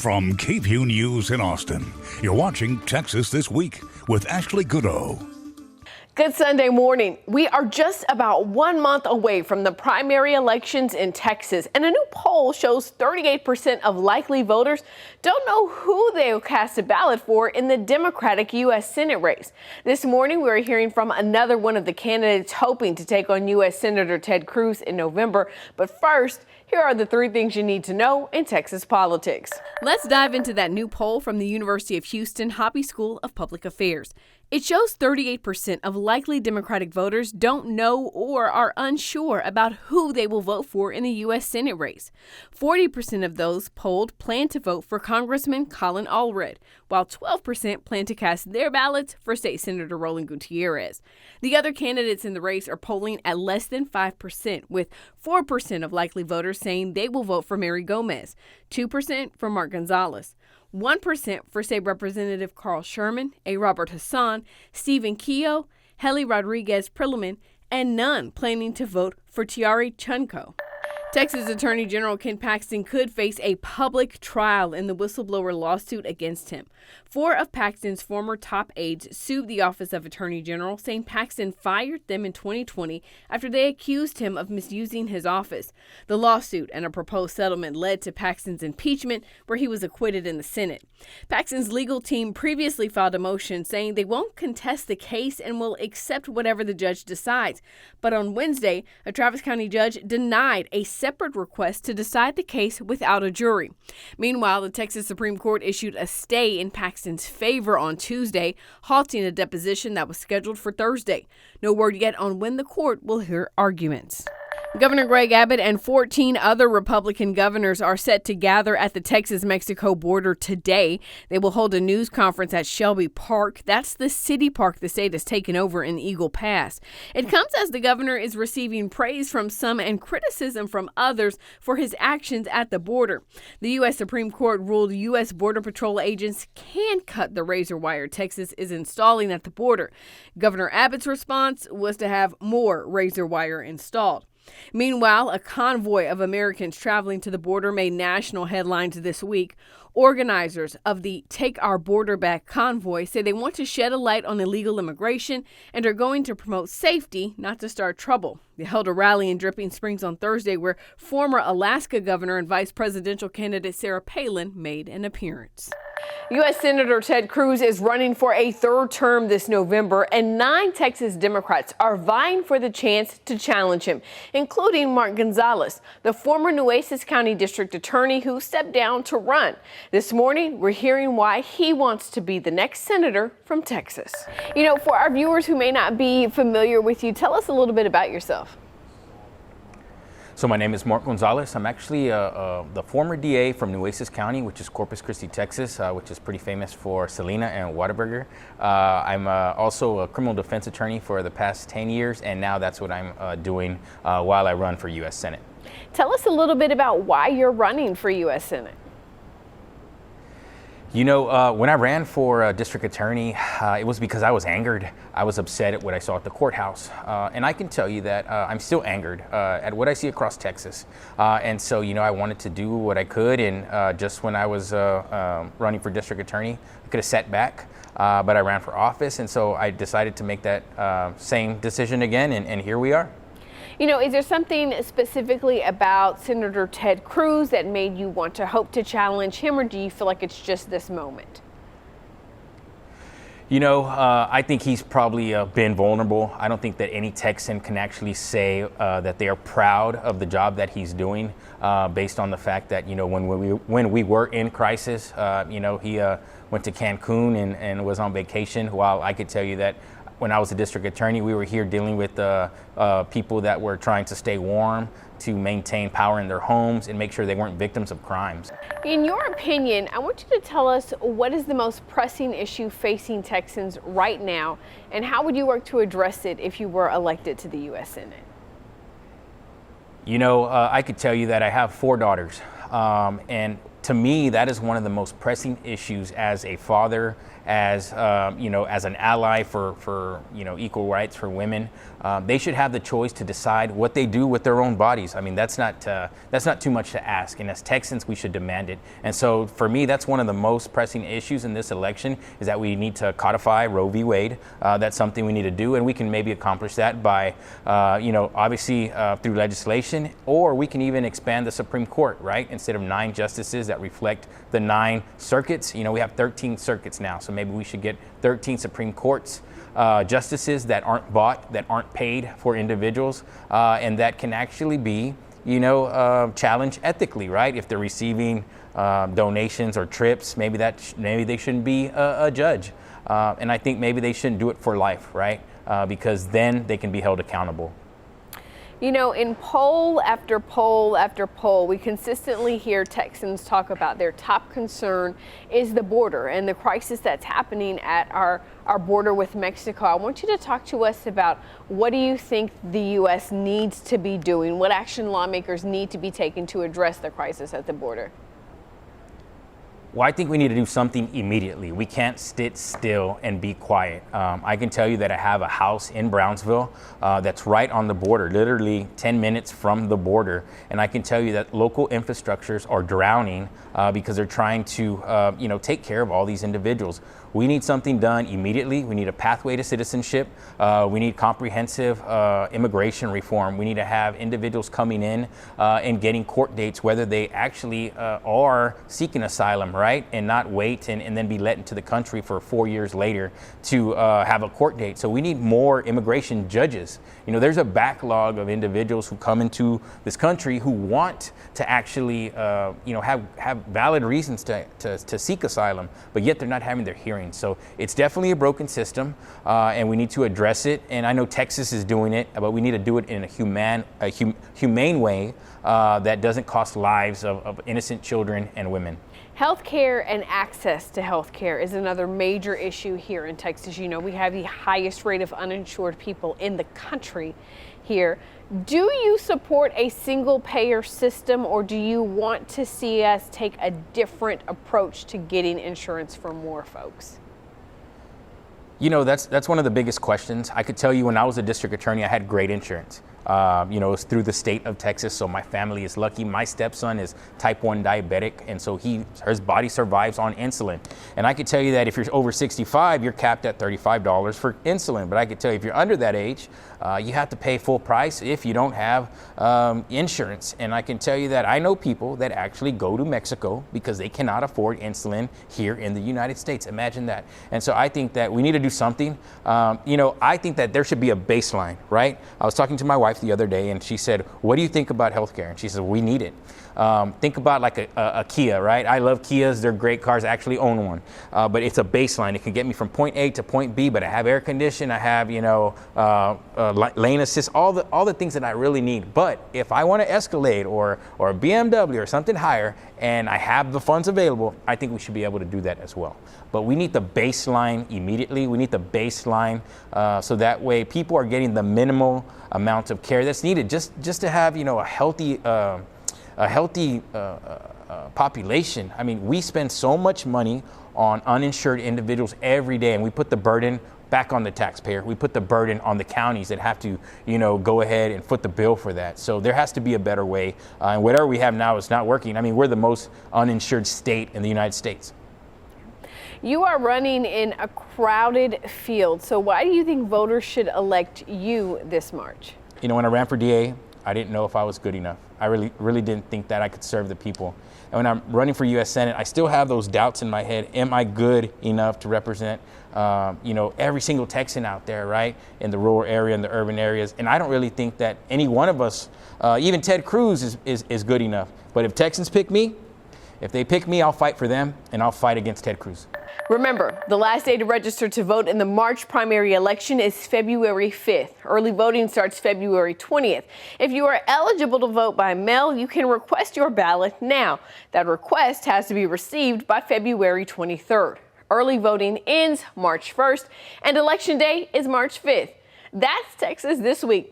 From KVUE News in Austin, you're watching Texas This Week with Ashley Goodo. Good Sunday morning. We are just about 1 month away from the primary elections in Texas, and a new poll shows 38% of likely voters don't know who they will cast a ballot for in the Democratic U.S. Senate race. This morning, we're hearing from another one of the candidates hoping to take on U.S. Senator Ted Cruz in November. But first, here are the 3 things you need to know in Texas politics. Let's dive into that new poll from the University of Houston Hobby School of Public Affairs. It shows 38% of likely Democratic voters don't know or are unsure about who they will vote for in the U.S. Senate race. 40% of those polled plan to vote for Congressman Colin Allred, while 12% plan to cast their ballots for State Senator Roland Gutierrez. The other candidates in the race are polling at less than 5%, with 4% of likely voters saying they will vote for Mary Gomez, 2% for Mark Gonzalez, 1% for State Representative Carl Sherman, A. Robert Hassan, Stephen Keogh, Heli Rodriguez Prilliman, and none planning to vote for Tiari Chunko. Texas Attorney General Ken Paxton could face a public trial in the whistleblower lawsuit against him. 4 of Paxton's former top aides sued the Office of Attorney General, saying Paxton fired them in 2020 after they accused him of misusing his office. The lawsuit and a proposed settlement led to Paxton's impeachment, where he was acquitted in the Senate. Paxton's legal team previously filed a motion saying they won't contest the case and will accept whatever the judge decides. But on Wednesday, a Travis County judge denied a separate request to decide the case without a jury. Meanwhile, the Texas Supreme Court issued a stay in Paxton's favor on Tuesday, halting a deposition that was scheduled for Thursday. No word yet on when the court will hear arguments. Governor Greg Abbott and 14 other Republican governors are set to gather at the Texas-Mexico border today. They will hold a news conference at Shelby Park. That's the city park the state has taken over in Eagle Pass. It comes as the governor is receiving praise from some and criticism from others for his actions at the border. The U.S. Supreme Court ruled U.S. Border Patrol agents can cut the razor wire Texas is installing at the border. Governor Abbott's response was to have more razor wire installed. Meanwhile, a convoy of Americans traveling to the border made national headlines this week. Organizers of the Take Our Border Back convoy say they want to shed a light on illegal immigration and are going to promote safety, not to start trouble. They held a rally in Dripping Springs on Thursday where former Alaska governor and vice presidential candidate Sarah Palin made an appearance. U.S. Senator Ted Cruz is running for a 3rd term this November, and 9 Texas Democrats are vying for the chance to challenge him, including Mark Gonzalez, the former Nueces County District Attorney who stepped down to run. This morning, we're hearing why he wants to be the next senator from Texas. You know, for our viewers who may not be familiar with you, tell us a little bit about yourself. So my name is Mark Gonzalez. I'm actually the former DA from Nueces County, which is Corpus Christi, Texas, which is pretty famous for Salina and Whataburger. I'm also a criminal defense attorney for the past 10 years, and now that's what I'm doing while I run for U.S. Senate. Tell us a little bit about why you're running for U.S. Senate. You know, when I ran for district attorney, it was because I was angered. I was upset at what I saw at the courthouse. And I can tell you that I'm still angered at what I see across Texas. And so, you know, I wanted to do what I could. And just when I was running for district attorney, I could have sat back, but I ran for office. And so I decided to make that same decision again. And here we are. You know, is there something specifically about Senator Ted Cruz that made you want to hope to challenge him, or do you feel like it's just this moment? You know, I think he's probably been vulnerable. I don't think that any Texan can actually say that they are proud of the job that he's doing based on the fact that, you know, when we were in crisis, you know, he went to Cancun and was on vacation, while I could tell you that when I was a district attorney, we were here dealing with people that were trying to stay warm, to maintain power in their homes and make sure they weren't victims of crimes. In your opinion, I want you to tell us what is the most pressing issue facing Texans right now, and how would you work to address it if you were elected to the U.S. Senate? You know, I could tell you that I have 4 daughters, and to me, that is one of the most pressing issues as a father, as as an ally for equal rights for women. They should have the choice to decide what they do with their own bodies. I mean, that's not too much to ask. And as Texans, we should demand it. And so for me, that's one of the most pressing issues in this election, is that we need to codify Roe v. Wade. That's something we need to do, and we can maybe accomplish that by, obviously through legislation, or we can even expand the Supreme Court, right? Instead of 9 justices that reflect the 9 circuits, we have 13 circuits now. So maybe we should get 13 Supreme Courts justices that aren't bought, that aren't paid for individuals, and that can actually be, challenged ethically, right? If they're receiving donations or trips, maybe they shouldn't be a judge. And I think maybe they shouldn't do it for life, right? Because then they can be held accountable. In poll after poll after poll, we consistently hear Texans talk about their top concern is the border and the crisis that's happening at our border with Mexico. I want you to talk to us about, what do you think the U.S. needs to be doing? What action lawmakers need to be taking to address the crisis at the border? Well, I think we need to do something immediately. We can't sit still and be quiet. I can tell you that I have a house in Brownsville that's right on the border, literally 10 minutes from the border. And I can tell you that local infrastructures are drowning because they're trying to, take care of all these individuals. We need something done immediately. We need a pathway to citizenship. We need comprehensive immigration reform. We need to have individuals coming in and getting court dates, whether they actually are seeking asylum, right? And not wait and then be let into the country for 4 years later to have a court date. So we need more immigration judges. There's a backlog of individuals who come into this country who want to actually, have valid reasons to seek asylum, but yet they're not having their hearing. So it's definitely a broken system, and we need to address it. And I know Texas is doing it, but we need to do it in a humane way that doesn't cost lives of innocent children and women. Healthcare and access to healthcare is another major issue here in Texas. We have the highest rate of uninsured people in the country here. Do you support a single payer system, or do you want to see us take a different approach to getting insurance for more folks? That's one of the biggest questions. I could tell you, when I was a district attorney, I had great insurance. It's through the state of Texas, so my family is lucky. My stepson is type 1 diabetic, and so his body survives on insulin. And I could tell you that if you're over 65, you're capped at $35 for insulin. But I could tell you, if you're under that age, you have to pay full price if you don't have insurance. And I can tell you that I know people that actually go to Mexico because they cannot afford insulin here in the United States. Imagine that. And so I think that we need to do something. I think that there should be a baseline, right? I was talking to my wife the other day, and she said, "What do you think about healthcare?" And she said, "We need it." Think about like a Kia, right? I love Kias. They're great cars. I actually own one. But it's a baseline. It can get me from point A to point B, but I have air conditioning. I have, lane assist, all the things that I really need. But if I want to Escalade or a BMW or something higher, and I have the funds available, I think we should be able to do that as well. But we need the baseline immediately. We need the baseline so that way people are getting the minimal amount of care that's needed just to have, a healthy population. I mean, we spend so much money on uninsured individuals every day, and we put the burden back on the taxpayer. We put the burden on the counties that have to, go ahead and foot the bill for that. So there has to be a better way. And whatever we have now is not working. I mean, we're the most uninsured state in the United States. You are running in a crowded field. So why do you think voters should elect you this March? When I ran for DA, I didn't know if I was good enough. I really didn't think that I could serve the people. And when I'm running for U.S. Senate, I still have those doubts in my head. Am I good enough to represent, every single Texan out there, right? In the rural area, in the urban areas. And I don't really think that any one of us, even Ted Cruz is good enough. But if Texans pick me, if they pick me, I'll fight for them, and I'll fight against Ted Cruz. Remember, the last day to register to vote in the March primary election is February 5th. Early voting starts February 20th. If you are eligible to vote by mail, you can request your ballot now. That request has to be received by February 23rd. Early voting ends March 1st, and Election Day is March 5th. That's Texas This Week.